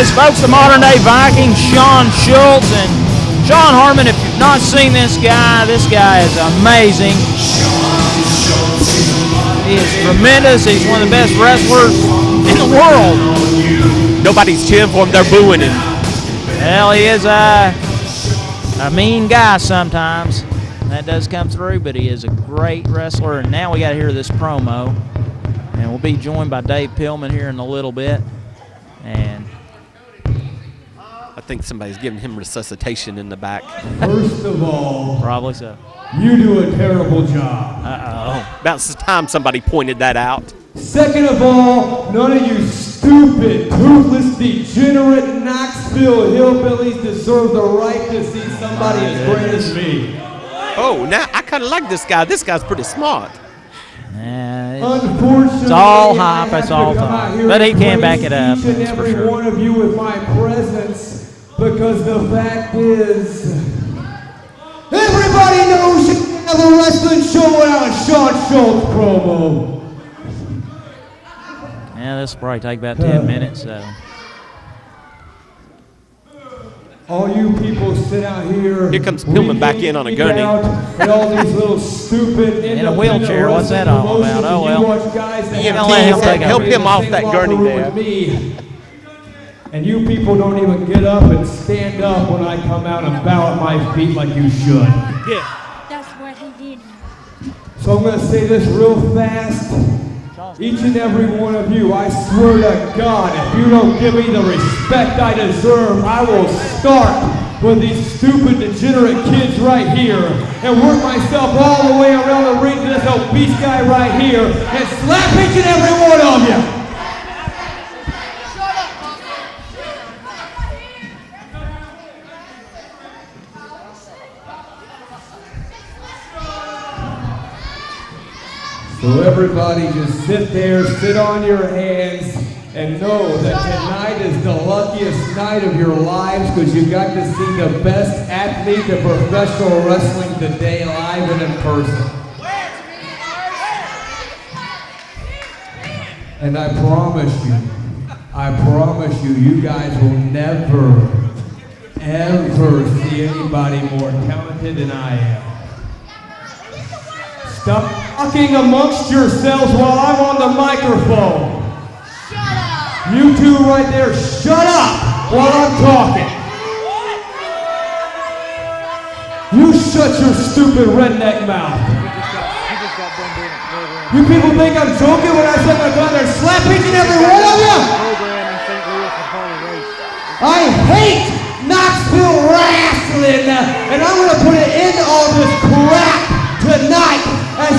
is, folks, the modern-day Viking, Sean Schultz. And Sean Harmon, if you've not seen this guy is amazing. He is tremendous. He's one of the best wrestlers in the world. Nobody's cheering for him. They're booing him. Well, he is a mean guy sometimes. That does come through, but he is a great wrestler. And now we got to hear this promo. And we'll be joined by Dave Pillman here in a little bit. And I think somebody's giving him resuscitation in the back. First of all, probably so. You do a terrible job. Uh-oh. About time somebody pointed that out. Second of all, none of you stupid, toothless, degenerate Knoxville hillbillies deserve the right to see somebody as great as me. Oh, now I kind of like this guy. This guy's pretty smart. Unfortunately, it's all hype, it's all talk. But he can back it up. Each and every one of you with my presence, because the fact is, everybody knows you can have a wrestling show without a Sean Schultz promo. Yeah, this will probably take about 10 minutes, so. All you people sit out here. Here comes Pillman back in on a gurney. And all these little stupid in a wheelchair. What's that all about? Oh well. Help him off that gurney there. And you people don't even get up and stand up when I come out and bow at my feet like you should. Yeah. That's what he did. So I'm going to say this real fast. Each and every one of you, I swear to God, if you don't give me the respect I deserve, I will start with these stupid, degenerate kids right here and work myself all the way around the ring to this obese guy right here and slap each and every one of you. So everybody just sit there, sit on your hands, and know that tonight is the luckiest night of your lives because you got to see the best athlete of professional wrestling today live and in person. And I promise you, you guys will never, ever see anybody more talented than I am. Stop talking amongst yourselves while I'm on the microphone. Shut up! You two right there, shut up while I'm talking. You shut your stupid redneck mouth. You people think I'm joking when I said I'm going to slap each and every one of you? I hate Knoxville wrestling, and I'm going to put an end to all this crap tonight. As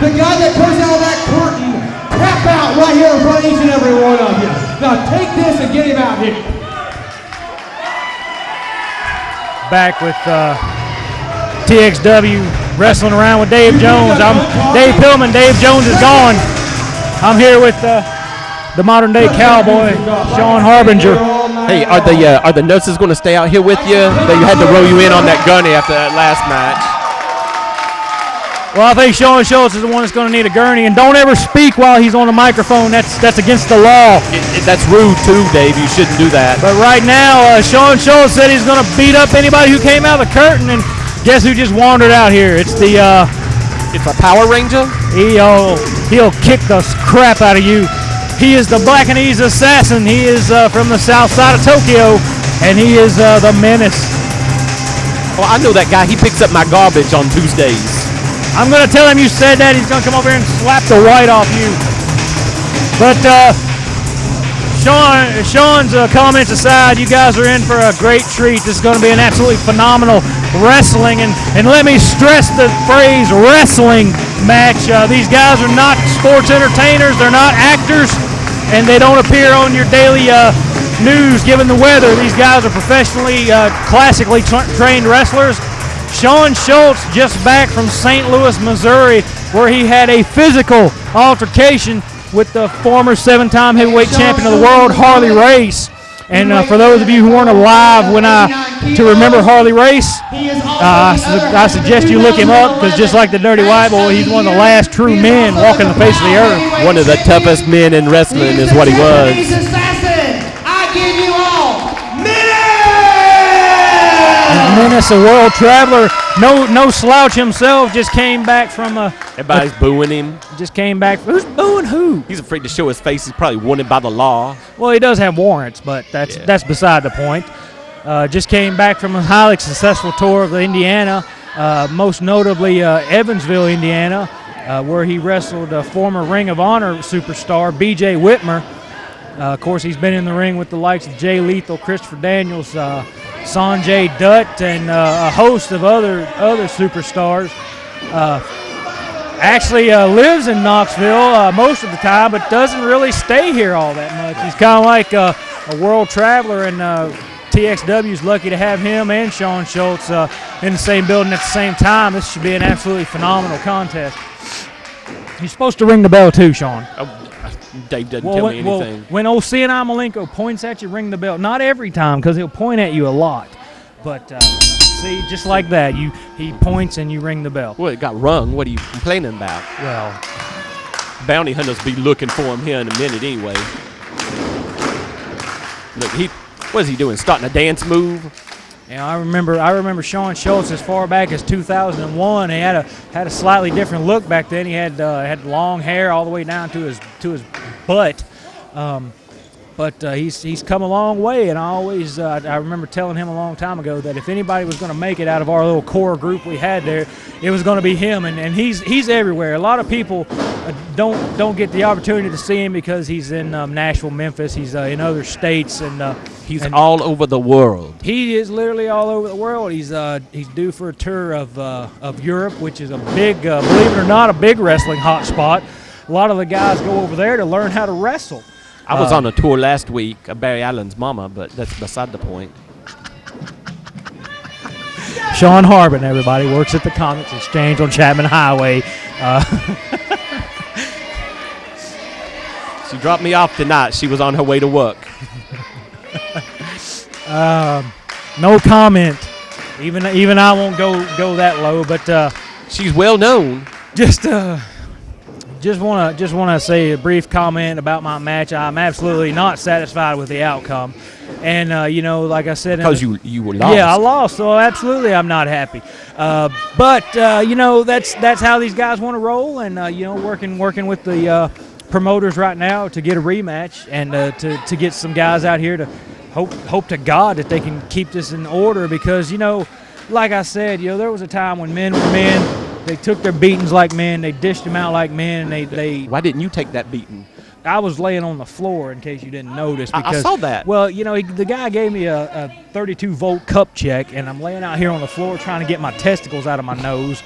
the guy that comes out of that curtain, tap out right here in front of each and every one of you. Now take this and get him out here. Back with TXW Wrestling Around with Dave Jones. I'm Dave Pillman. Dave Jones is gone. I'm here with the modern-day cowboy, Sean Harbinger. Hey, are the nurses going to stay out here with you? They had to roll you in on that gurney after that last match. Well, I think Sean Schultz is the one that's going to need a gurney, and don't ever speak while he's on the microphone. That's against the law. That's rude too, Dave. You shouldn't do that. But right now, Sean Schultz said he's going to beat up anybody who came out of the curtain, and guess who just wandered out here? It's a Power Ranger. He'll kick the crap out of you. He is the Black and Ease assassin. He is from the south side of Tokyo, and he is the menace. Well, I know that guy. He picks up my garbage on Tuesdays. I'm going to tell him you said that. He's going to come over here and slap the white off you. But Sean's comments aside, you guys are in for a great treat. This is going to be an absolutely phenomenal wrestling. And let me stress the phrase wrestling match. These guys are not sports entertainers. They're not actors. And they don't appear on your daily news given the weather. These guys are professionally, classically trained wrestlers. Sean Schultz just back from St. Louis, Missouri, where he had a physical altercation with the former 7-time heavyweight champion of the world, Harley Race. And for those of you who weren't alive to remember Harley Race, I suggest you look him up, because just like the Dirty White Boy, he's one of the last true men walking the face of the earth. One of the toughest men in wrestling is what he was. I give you menace, a world traveler, no slouch himself, just came back from a. Everybody's booing him. Just came back. Who's booing who? He's afraid to show his face. He's probably wanted by the law. Well, he does have warrants, but that's beside the point. Just came back from a highly successful tour of Indiana, most notably Evansville, Indiana, where he wrestled a former Ring of Honor superstar, B.J. Whitmer. Of course, he's been in the ring with the likes of Jay Lethal, Christopher Daniels, Sanjay Dutt, and a host of other superstars. Actually lives in Knoxville most of the time, but doesn't really stay here all that much. He's kind of like a world traveler, and TXW's lucky to have him and Sean Schultz in the same building at the same time. This should be an absolutely phenomenal contest. You're supposed to ring the bell too, Sean. Dave doesn't tell me anything. When old CNI Malenko points at you, ring the bell. Not every time, because he'll point at you a lot. But see, just like that, he points and you ring the bell. Well, it got rung. What are you complaining about? Well, bounty hunters be looking for him here in a minute anyway. Look, what is he doing? Starting a dance move? You know, I remember Sean Schultz as far back as 2001. He had a slightly different look back then. He had long hair all the way down to his butt. But he's come a long way, and I remember telling him a long time ago that if anybody was going to make it out of our little core group we had there, it was going to be him, and he's everywhere. A lot of people don't get the opportunity to see him because he's in Nashville, Memphis. He's in other states, and he's all over the world. He is literally all over the world. He's due for a tour of Europe, which is a big, believe it or not, a big wrestling hotspot. A lot of the guys go over there to learn how to wrestle. I was on a tour last week of Barry Allen's mama, but that's beside the point. Sean Harbin, everybody, works at the Comics Exchange on Chapman Highway. She dropped me off tonight. She was on her way to work. No comment. Even I won't go that low, but she's well known. Just want to say a brief comment about my match. I'm absolutely not satisfied with the outcome, and like I said, because you lost. Yeah, I lost, so absolutely I'm not happy. But that's how these guys want to roll, and working with the promoters right now to get a rematch and to get some guys out here to hope to God that they can keep this in order, because like I said, there was a time when men were men. They took their beatings like men. They dished them out like men. And Why didn't you take that beating? I was laying on the floor, in case you didn't notice. Because, I saw that. Well, the guy gave me a 32-volt cup check, and I'm laying out here on the floor trying to get my testicles out of my nose.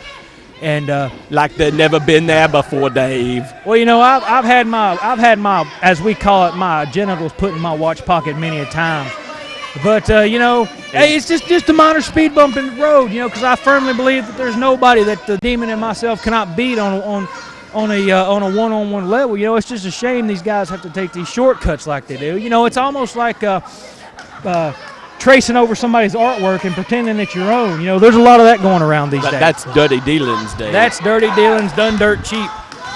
And like they'd never been there before, Dave. Well, I've had my, as we call it, my genitals put in my watch pocket many a time. But, hey, it's just a minor speed bump in the road, because I firmly believe that there's nobody that the demon and myself cannot beat on a one-on-one level. It's just a shame these guys have to take these shortcuts like they do. It's almost like tracing over somebody's artwork and pretending it's your own. There's a lot of that going around these days. That's dirty dealings, Dave. That's dirty dealings done dirt cheap,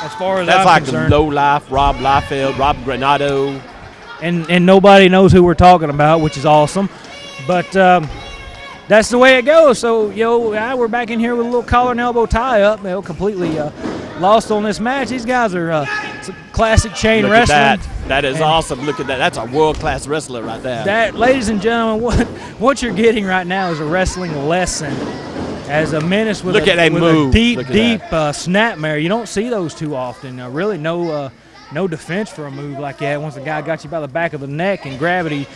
as far as I'm concerned. That's like low life, Rob Liefeld, Rob Granado. And nobody knows who we're talking about, which is awesome. But that's the way it goes. So, we're back in here with a little collar and elbow tie-up. Completely lost on this match. These guys are classic chain Look wrestling. At that. That is awesome. Look at that. That's a world-class wrestler right there. That, ladies and gentlemen, what you're getting right now is a wrestling lesson as a menace with a deep snapmare. You don't see those too often. Really, no defense for a move like that. Once the guy got you by the back of the neck and gravity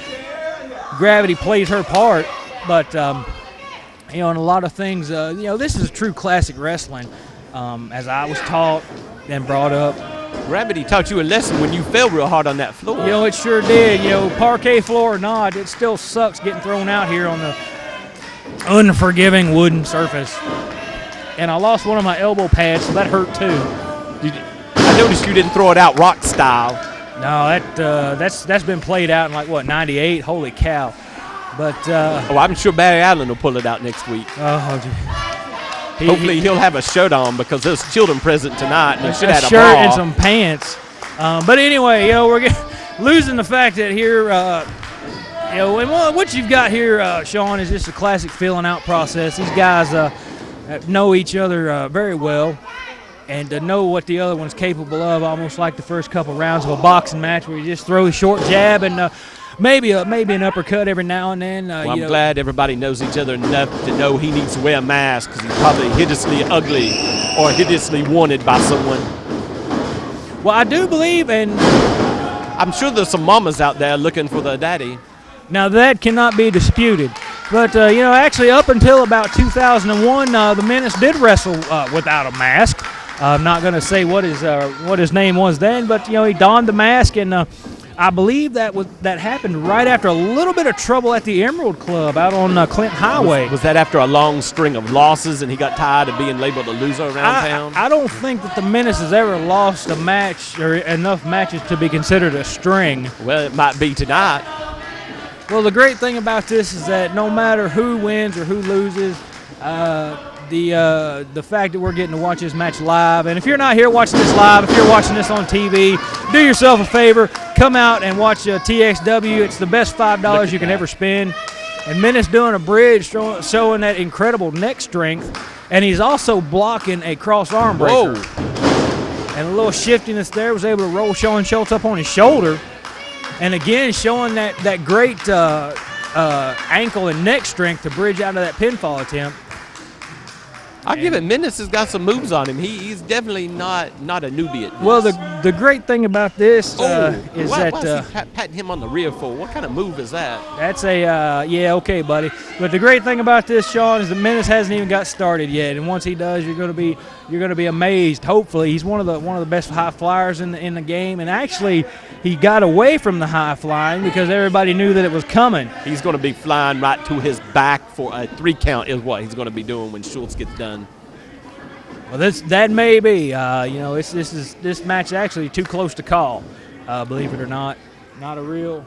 plays her part. But, in a lot of things, this is a true classic wrestling, as I was taught and brought up. Gravity taught you a lesson when you fell real hard on that floor. It sure did. Parquet floor or not, it still sucks getting thrown out here on the unforgiving wooden surface. And I lost one of my elbow pads, so that hurt too. I noticed you didn't throw it out rock style. No, that's been played out in 98. Holy cow! But I'm sure Barry Allen will pull it out next week. Hopefully he'll have a shirt on, because there's children present tonight, and he should have a shirt bra. and some pants. But anyway, we're losing the fact that here and what you've got here, Sean, is just a classic filling out process. These guys know each other very well, and to know what the other one's capable of, almost like the first couple rounds of a boxing match where you just throw a short jab and maybe an uppercut every now and then. Well, I'm glad everybody knows each other enough to know he needs to wear a mask because he's probably hideously ugly or hideously wanted by someone. Well, I do believe, and I'm sure there's some mamas out there looking for their daddy. Now that cannot be disputed. But, actually up until about 2001, the Menace did wrestle without a mask. I'm not going to say what his name was then, but, he donned the mask, and I believe that happened right after a little bit of trouble at the Emerald Club out on Clinton Highway. Was that after a long string of losses and he got tired of being labeled a loser around town? I don't think that the Menace has ever lost a match or enough matches to be considered a string. Well, it might be tonight. Well, the great thing about this is that no matter who wins or who loses, the fact that we're getting to watch this match live, and if you're not here watching this live, if you're watching this on TV, do yourself a favor, come out and watch TXW. It's the best $5 you can ever spend. And Menace doing a bridge, showing that incredible neck strength, and he's also blocking a cross arm breaker. Whoa. And a little shiftiness there, was able to roll Sean Schultz up on his shoulder. And again, showing that great ankle and neck strength to bridge out of that pinfall attempt. I'll give it. Menace has got some moves on him. He's definitely not a newbie at this. Well, the great thing about this is why that is he patting him on the rear for? What kind of move is that? That's okay, buddy. But the great thing about this, Sean, is that Menace hasn't even got started yet, and once he does, you're going to be amazed. Hopefully, he's one of the best high flyers in the game, and actually, he got away from the high flying because everybody knew that it was coming. He's going to be flying right to his back for a 3 count is what he's going to be doing when Schultz gets done. Well, that may be. This match is actually too close to call. Believe it or not, not a real.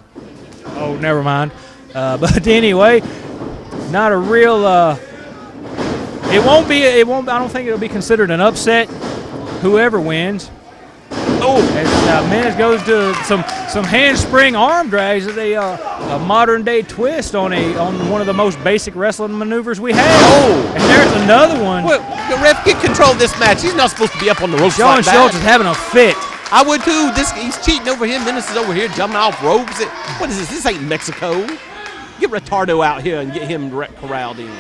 Oh, never mind. But anyway, not a real. It won't be. It won't. I don't think it'll be considered an upset. Whoever wins. Oh, as Menace goes to some handspring arm drags, a modern day twist on one of the most basic wrestling maneuvers we have. Oh, and there's another one. Well, the ref, get control of this match. He's not supposed to be up on the ropes. Sean Schultz is having a fit. I would too. He's cheating over him. Menace is over here jumping off ropes. What is this? This ain't Mexico. Get Retardo out here and get him corralled in.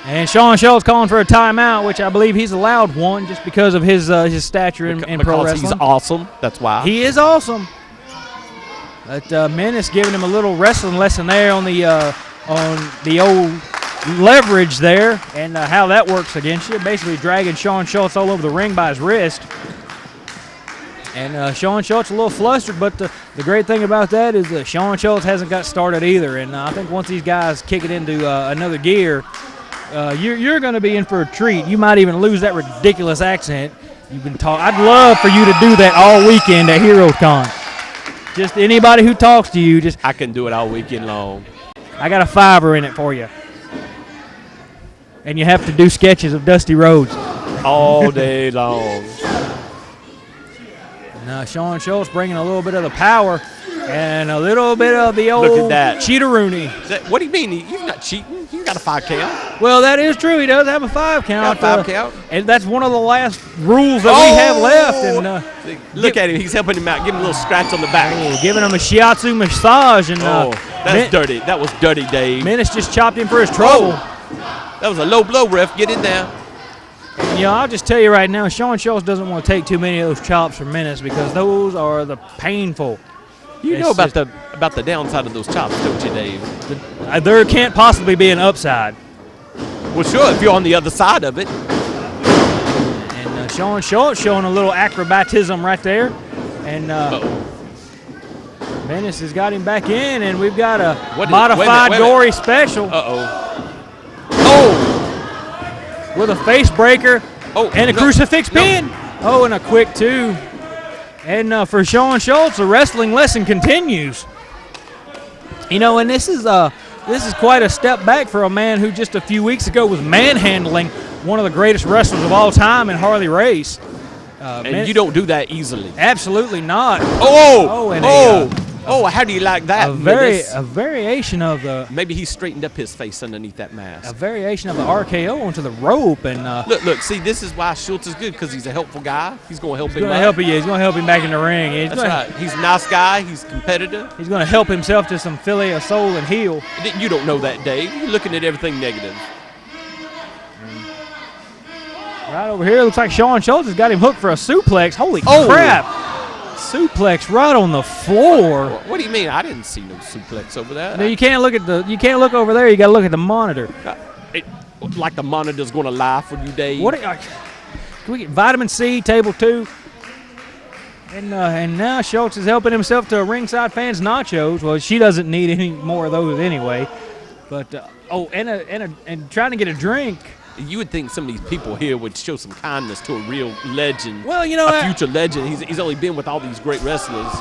And Sean Schultz calling for a timeout, which I believe he's allowed one just because of his stature in pro wrestling. Because he's awesome. That's why. He is awesome. But Menace giving him a little wrestling lesson there on the old leverage there and how that works against you. Basically dragging Sean Schultz all over the ring by his wrist. And Sean Schultz a little flustered, but the great thing about that is that Sean Schultz hasn't got started either. And I think once these guys kick it into another gear, you're going to be in for a treat. You might even lose that ridiculous accent you've been talking. I'd love for you to do that all weekend at HeroCon. Just anybody who talks to you, I can do it all weekend long. I got a $5 in it for you. And you have to do sketches of Dusty Rhodes all day long. Now Sean Schultz bringing a little bit of the power and a little bit of the old cheater-rooney. What do you mean? He's not cheating. He's got a 5 count. Well, that is true. He does have a 5 count. Got a 5 count. And that's one of the last rules that we have left. And look at him. He's helping him out. Give him a little scratch on the back. Giving him a shiatsu massage. And that's dirty. That was dirty, Dave. Menace just chopped him for his trouble. That was a low blow, ref. Get in there. And, I'll just tell you right now, Sean Schultz doesn't want to take too many of those chops from Menace because those are the painful. You know about the downside of those chops, don't you, Dave? There can't possibly be an upside. Well, sure, if you're on the other side of it. And Sean Schultz showing a little acrobatism right there. And Menace has got him back in, and we've got a modified Dory special. With a face breaker and a crucifix pin. And a quick 2. And for Sean Schultz, the wrestling lesson continues. And this is quite a step back for a man who just a few weeks ago was manhandling one of the greatest wrestlers of all time in Harley Race. And you don't do that easily. Absolutely not. Oh, how do you like that? A variation of the Maybe he straightened up his face underneath that mask. a variation of the RKO onto the rope, and Look. See, this is why Schultz is good, because he's a helpful guy. He's going to help him. he's going to help you. He's going to help him back in the ring. That's right. He's a nice guy. He's competitive. He's going to help himself to some fillet of soul and heel. You don't know that, Dave. You're looking at everything negative. Right over here, looks like Sean Schultz has got him hooked for a suplex. Holy Oh. crap! Suplex right on the floor. What do you mean? I didn't see no suplex over there. No, you can't look over there. You got to look at the monitor. Like the monitor's going to lie for you, Dave. Can we get vitamin C, table 2? And now Schultz is helping himself to a ringside fans nachos. Well, she doesn't need any more of those anyway. But and trying to get a drink. You would think some of these people here would show some kindness to a real legend. Well, you know, a future legend. He's only been with all these great wrestlers.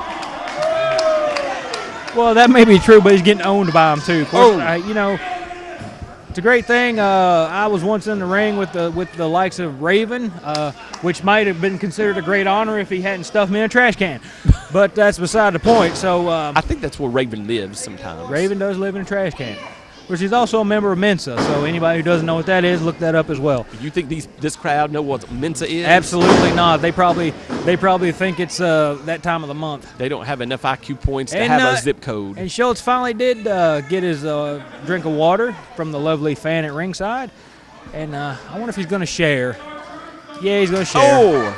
Well, that may be true, but he's getting owned by them too. Of course, Oh. it's a great thing. I was once in the ring with the likes of Raven, which might have been considered a great honor if he hadn't stuffed me in a trash can. But that's beside the point. So I think that's where Raven lives sometimes. Raven does live in a trash can. Which he's also a member of Mensa, so anybody who doesn't know what that is, look that up as well. You think this crowd know what Mensa is? Absolutely not. They probably think it's that time of the month. They don't have enough IQ points to have a zip code. And Schultz finally did get his drink of water from the lovely fan at ringside, and I wonder if he's going to share. Yeah, he's going to share. Oh,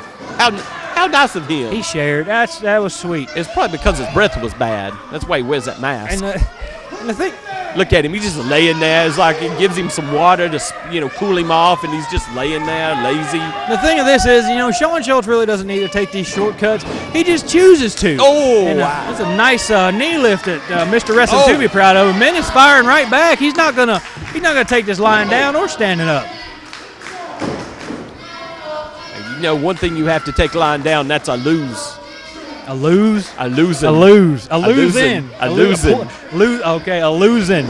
how nice of him. He shared. That was sweet. It's probably because his breath was bad. That's why he wears that mask. And the thing. Look at him. He's just laying there. It's like it gives him some water to, cool him off, and he's just laying there, lazy. The thing of this is, Sean Schultz really doesn't need to take these shortcuts. He just chooses to. Oh, and, wow. That's a nice knee lift that Mr. Wrestling to be proud of. And Menace firing right back. He's not gonna take this lying down or standing up. And one thing you have to take lying down, that's a lose. A lose? A losing. A lose. A losing. A losing. Okay, a losing.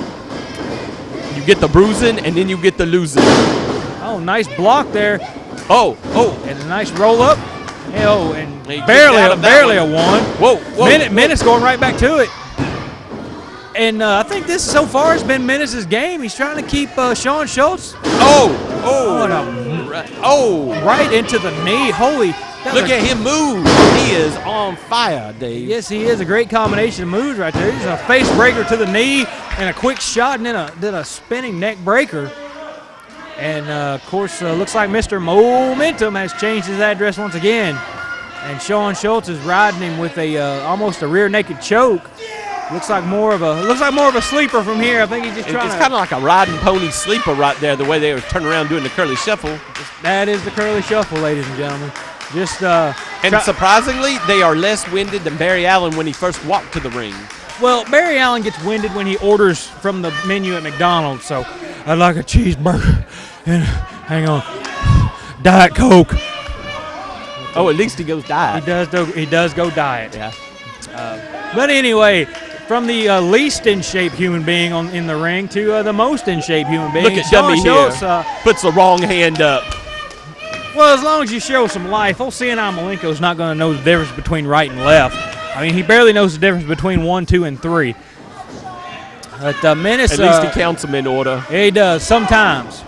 You get the bruising, and then you get the losing. Oh, nice block there. Oh. And a nice roll up. And He barely a one. Whoa. Menace going right back to it. And I think this so far has been Menace's game. He's trying to keep Sean Schultz. Right into the knee. Holy. Look at him move. He is on fire, Dave. Yes, he is. A great combination of moves right there. He's a face breaker to the knee and a quick shot and then a spinning neck breaker. And, of course, looks like Mr. Momentum has changed his address once again. And Sean Schultz is riding him with almost a rear naked choke. Looks like more of a sleeper from here. I think he's just trying It's kind of like a riding pony sleeper right there, the way they were turning around doing the curly shuffle. That is the curly shuffle, ladies and gentlemen. And surprisingly, they are less winded than Barry Allen when he first walked to the ring. Well, Barry Allen gets winded when he orders from the menu at McDonald's. So, I'd like a cheeseburger and hang on, Diet Coke. Oh, at least he goes diet. He does go diet. Yeah. But anyway, from the least in shape human being in the ring to the most in shape human being. Look at Sean Dummy Schultz, here. Puts the wrong hand up. Well, as long as you show some life, old CNI Malenko's not going to know the difference between right and left. I mean, he barely knows the difference between 1, 2, and 3. But Menace, at least he counts them in order. Yeah, he does. Sometimes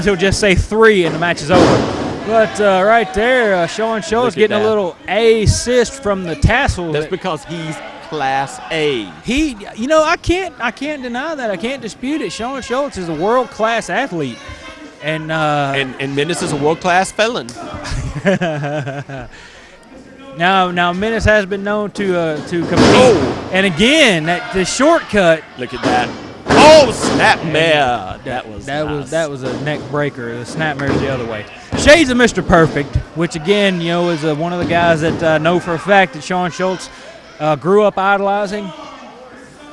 he'll just say 3 and the match is over. But right there, Sean Schultz getting a little assist from the tassel. That's because he's Class A. I can't deny that. I can't dispute it. Sean Schultz is a world-class athlete. And Menace is a world-class felon. Now Menace has been known to compete. And again, the shortcut. Look at that. Oh, snapmare. That was a neck breaker. The snapmare's the other way. Shades of Mr. Perfect, which again, is one of the guys that know for a fact that Sean Schultz grew up idolizing.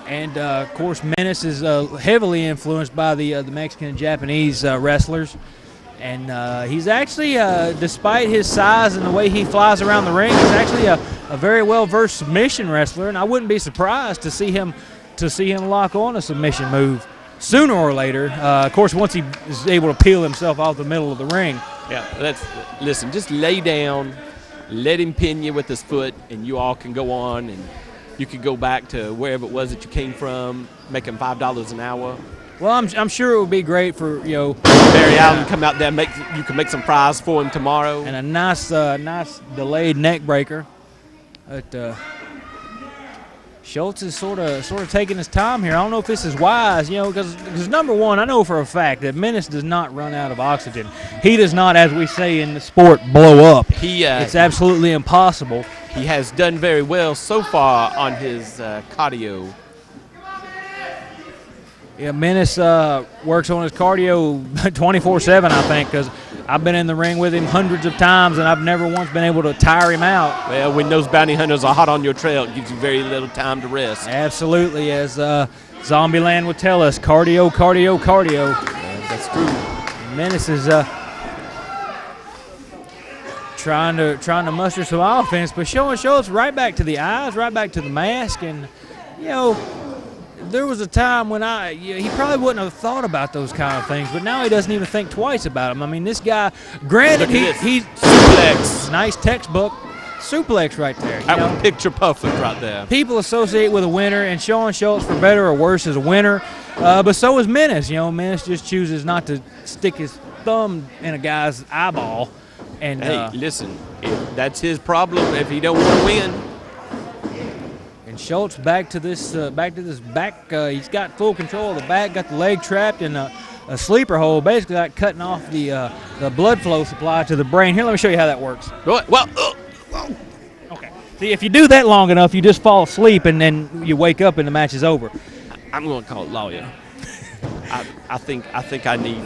And, of course, Menace is heavily influenced by the Mexican and Japanese wrestlers. And he's actually, despite his size and the way he flies around the ring, he's actually a very well-versed submission wrestler. And I wouldn't be surprised to see him lock on a submission move sooner or later. Of course, once he is able to peel himself off the middle of the ring. Yeah, listen, just lay down, let him pin you with his foot, and you all can go on and you could go back to wherever it was that you came from, making $5 an hour. Well, I'm sure it would be great for Barry Allen come out there, you can make some fries for him tomorrow. and a nice delayed neck breaker. But Schultz is sort of taking his time here. I don't know if this is wise, because number one, I know for a fact that Menace does not run out of oxygen. He does not, as we say in the sport, blow up. It's absolutely impossible. He has done very well so far on his cardio. Yeah, Menace works on his cardio 24/7, I think, because I've been in the ring with him hundreds of times, and I've never once been able to tire him out. Well, when those bounty hunters are hot on your trail, it gives you very little time to rest. Absolutely, as Zombieland would tell us, cardio, cardio, cardio. Yeah, that's true. Menace is trying to muster some offense, but showing Schultz right back to the eyes, right back to the mask, and there was a time when he probably wouldn't have thought about those kind of things, but now he doesn't even think twice about them. I mean, this guy, granted, he's suplex. Nice textbook suplex right there. That was picture perfect right there. People associate with a winner, and Sean Schultz, for better or worse, is a winner. But so is Menace. Menace just chooses not to stick his thumb in a guy's eyeball. And hey, listen, if that's his problem. If he don't want to win. And Schultz back to this back. He's got full control of the back. Got the leg trapped in a sleeper hold, basically like cutting off the blood flow supply to the brain. Here, let me show you how that works. Well, okay. See, if you do that long enough, you just fall asleep, and then you wake up and the match is over. I'm going to call it lawyer. I think I need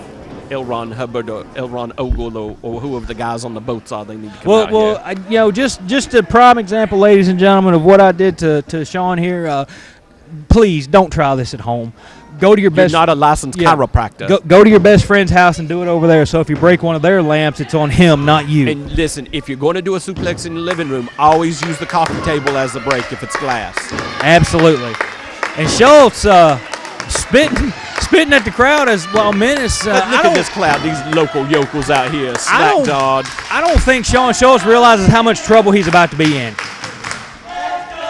Elron Hubbard or Elron Ogle or whoever the guys on the boats are. They need to come out here. Just a prime example, ladies and gentlemen, of what I did to Sean here. Please don't try this at home. Go to your best. You're not a licensed chiropractor. Go to your best friend's house and do it over there. So if you break one of their lamps, it's on him, not you. And listen, if you're going to do a suplex in the living room, always use the coffee table as the break if it's glass. Absolutely. And Schultz spitting at the crowd as well. Menace. Look at this crowd, these local yokels out here, smackjawed. I don't think Sean Schultz realizes how much trouble he's about to be in.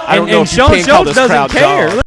I don't know if Sean you can call Schultz this doesn't crowd care. jawed.